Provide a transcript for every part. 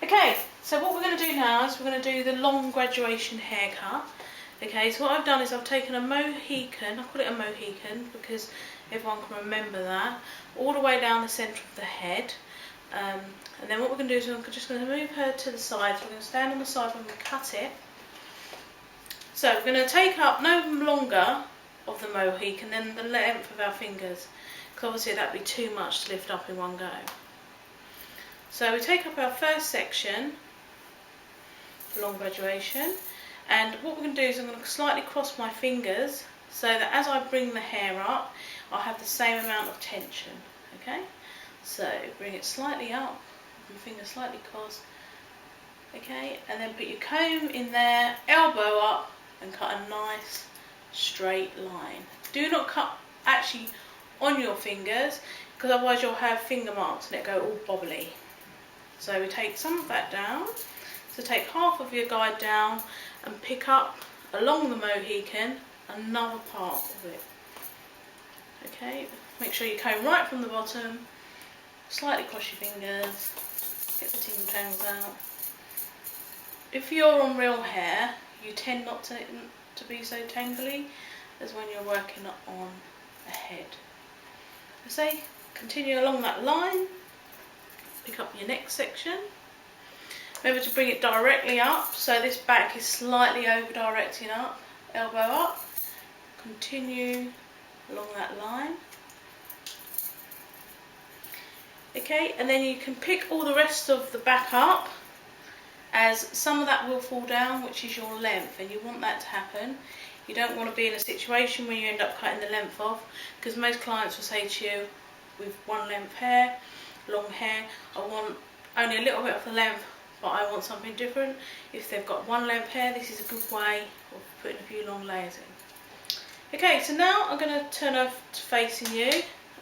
Okay, so what we're going to do now is we're going to do the long graduation haircut. Okay, so what I've done is I've taken a Mohican, I call it a Mohican because everyone can remember that, all the way down the centre of the head. And then what we're going to do is we're just going to move her to the side. So we're going to stand on the side when we cut it. So we're going to take up no longer of the Mohican than the length of our fingers, because obviously that would be too much to lift up in one go. So we take up our first section for long graduation, and what we're going to do is I'm going to slightly cross my fingers so that as I bring the hair up I'll have the same amount of tension. Okay, so bring it slightly up, your finger slightly crossed, okay, and then put your comb in there, elbow up, and cut a nice straight line. Do not cut actually on your fingers, because otherwise you'll have finger marks and it go all bobbly. So we take some of that down, so take half of your guide down and pick up along the Mohican another part of it. Okay, make sure you comb right from the bottom, slightly cross your fingers, get the tingle tangles out. If you're on real hair, you tend not to be so tangly as when you're working on a head. So continue along that line, pick up your next section. Remember to bring it directly up, so this back is slightly over directing up, elbow up, continue along that line. Okay, and then you can pick all the rest of the back up, as some of that will fall down, which is your length, and you want that to happen. You don't want to be in a situation where you end up cutting the length off, because most clients will say to you, with one length hair, long hair, I want only a little bit of the length, but I want something different. If they've got one length hair, this is a good way of putting a few long layers in. Okay, so now I'm going to turn her facing you,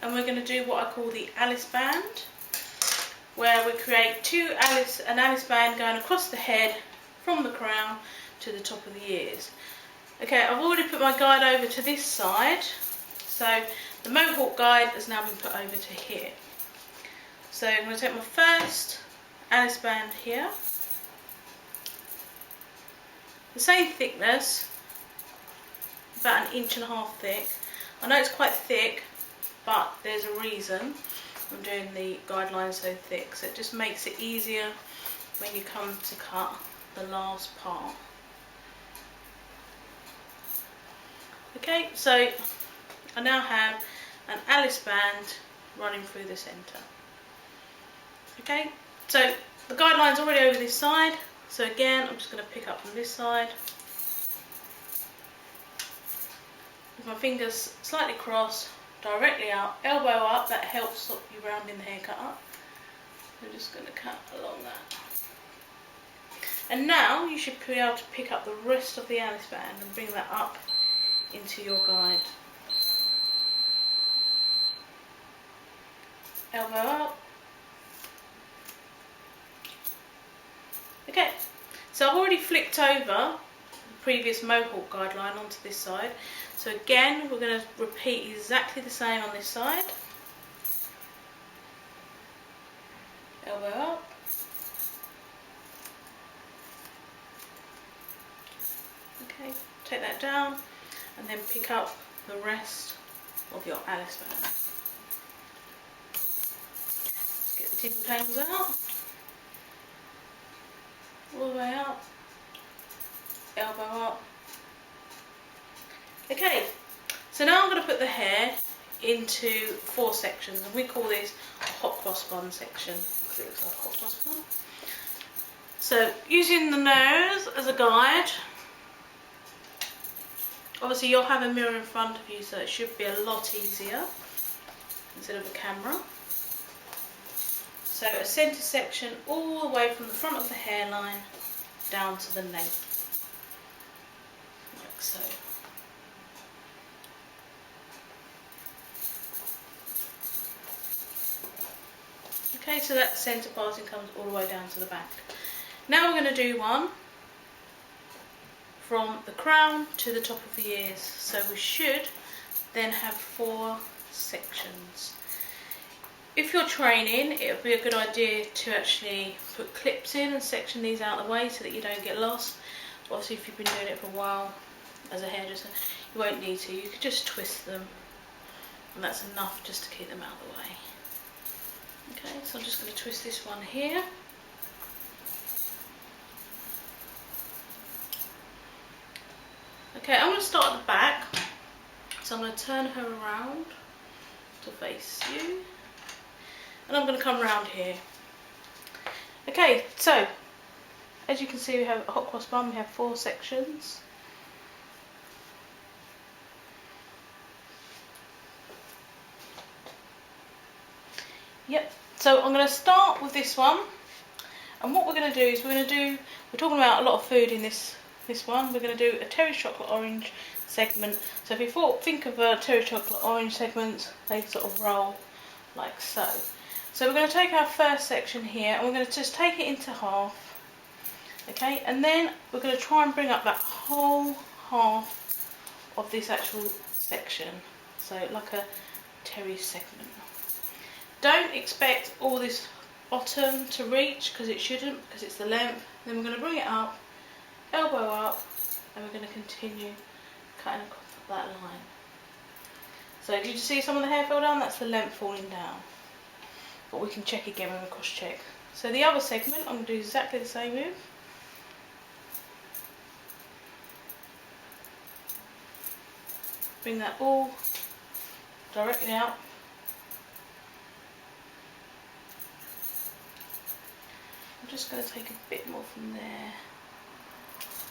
and we're going to do what I call the Alice band, where we create an Alice band going across the head from the crown to the top of the ears. Okay, I've already put my guide over to this side, so the mohawk guide has now been put over to here. So I'm going to take my first Alice band here, the same thickness, about 1.5 inches thick. I know it's quite thick, but there's a reason I'm doing the guidelines so thick, so it just makes it easier when you come to cut the last part. Okay, so I now have an Alice band running through the centre. Okay, so the guideline's already over this side, so again I'm just going to pick up from this side with my fingers slightly crossed, directly up, elbow up. That helps stop you rounding the haircut up. I'm just going to cut along that. And now you should be able to pick up the rest of the Alice band and bring that up into your guide. Elbow up. Okay, so I've already flicked over the previous mohawk guideline onto this side. So again, we're going to repeat exactly the same on this side. Elbow up. Okay, take that down and then pick up the rest of your Alice band. Let's get the tingle tangles out. All the way up, elbow up. Okay, so now I'm going to put the hair into 4 sections, and we call this a hot cross bun section because it looks like a hot cross bun. So using the nose as a guide, obviously you'll have a mirror in front of you, so it should be a lot easier instead of a camera. So a centre section all the way from the front of the hairline down to the nape, like so. Okay, so that centre parting comes all the way down to the back. Now we're going to do one from the crown to the top of the ears. So we should then have 4 sections. if you're training, it would be a good idea to actually put clips in and section these out of the way so that you don't get lost. But obviously if you've been doing it for a while as a hairdresser, you won't need to. You could just twist them, and that's enough just to keep them out of the way. Okay, so I'm just going to twist this one here. Okay, I'm going to start at the back, so I'm going to turn her around to face you, and I'm going to come around here. Okay, so as you can see, we have a hot cross bun. We have 4 sections. Yep, so I'm going to start with this one, and what we're going to do is we're talking about a lot of food in this one. We're going to do a Terry's chocolate orange segment. So if you think of a Terry's chocolate orange segments, they sort of roll like so. So we're going to take our first section here, and we're going to just take it into half. Okay, and then we're going to try and bring up that whole half of this actual section, so like a Terry's segment. Don't expect all this bottom to reach, because it shouldn't, because it's the length. Then we're going to bring it up, elbow up, and we're going to continue cutting across that line. So did you see some of the hair fall down? That's the length falling down. But we can check again when we cross check. So the other segment I'm going to do exactly the same with. Bring that all directly out. I'm just going to take a bit more from there,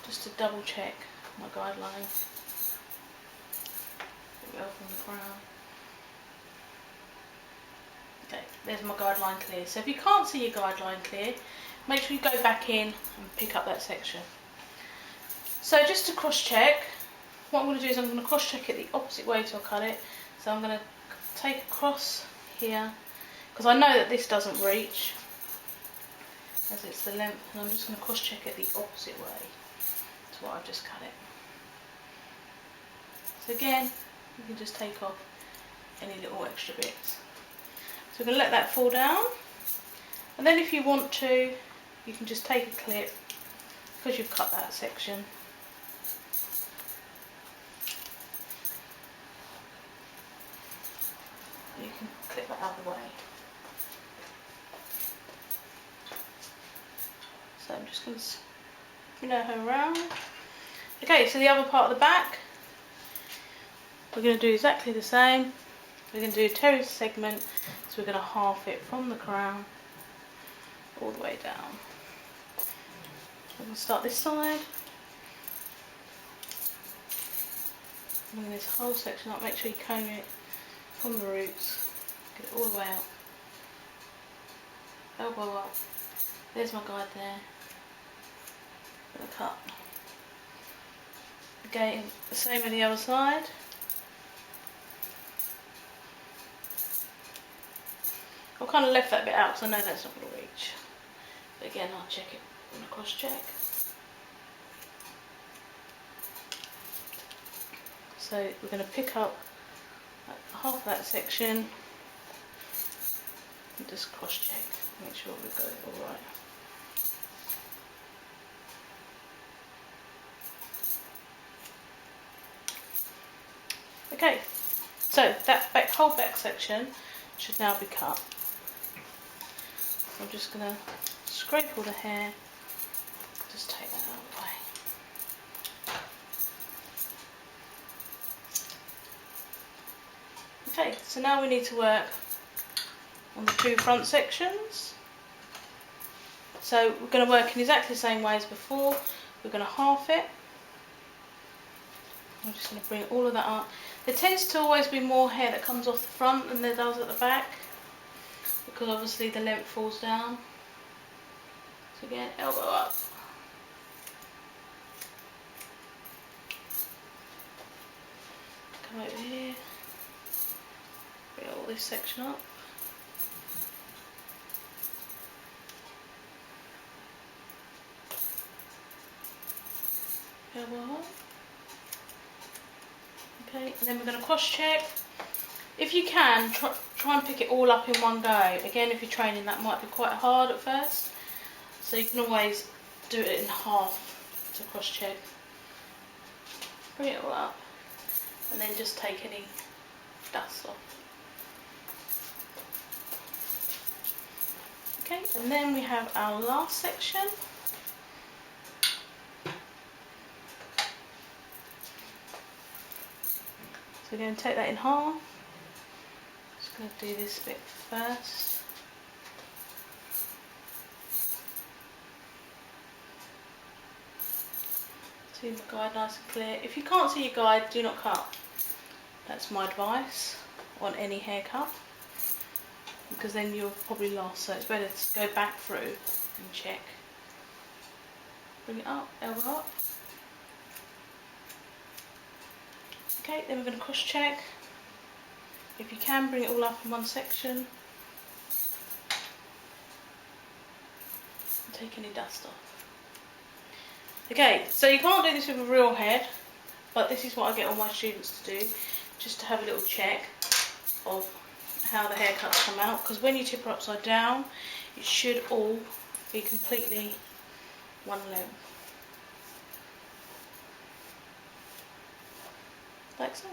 just to double check my guideline. Well from the crown. Okay, there's my guideline clear. So if you can't see your guideline clear, make sure you go back in and pick up that section. So just to cross check, what I'm going to do is I'm going to cross check it the opposite way to cut it. So I'm going to take across here, because I know that this doesn't reach, as it's the length, and I'm just going to cross check it the opposite way to what I've just cut it. So again, you can just take off any little extra bits. So we're going to let that fall down, and then if you want to, you can just take a clip, because you've cut that section. You can clip that out of the way. So I'm just going to spin her around. Okay, so the other part of the back, we're going to do exactly the same. We're going to do a Terry's segment, so we're going to half it from the crown all the way down. We're going to start this side. Bring this whole section up, make sure you comb it from the roots, get it all the way up, elbow up, there's my guide there, going to cut. Again, the same with the other side. I've kind of left that bit out because I know that's not going to reach, but again I'll check it on a cross check. So we're going to pick up half of that section and just cross check, make sure we've got it all right. Okay, so that whole back section should now be cut. So I'm just going to scrape all the hair, just take that out of the way. Okay, so now we need to work on the 2 front sections. So we're going to work in exactly the same way as before. We're going to half it. I'm just going to bring all of that up. There tends to always be more hair that comes off the front than there does at the back, because obviously the length falls down. So again, elbow up. Come over here. Bring all this section up. Elbow up. Okay, and then we're going to cross check. If you can, try and pick it all up in one go. Again, if you're training, that might be quite hard at first, so you can always do it in half to cross check. Bring it all up and then just take any dust off. Okay, and then we have our last section. So we're going to take that in half. Just going to do this bit first. See my guide nice and clear. If you can't see your guide, do not cut. That's my advice on any haircut, because then you'll probably lost, so it's better to go back through and check. Bring it up, elbow up. Okay, then we're going to cross check. If you can, bring it all up in one section. And take any dust off. Okay, so you can't do this with a real head, but this is what I get all my students to do, just to have a little check of how the haircuts come out, because when you tip her upside down, it should all be completely one length. Like so.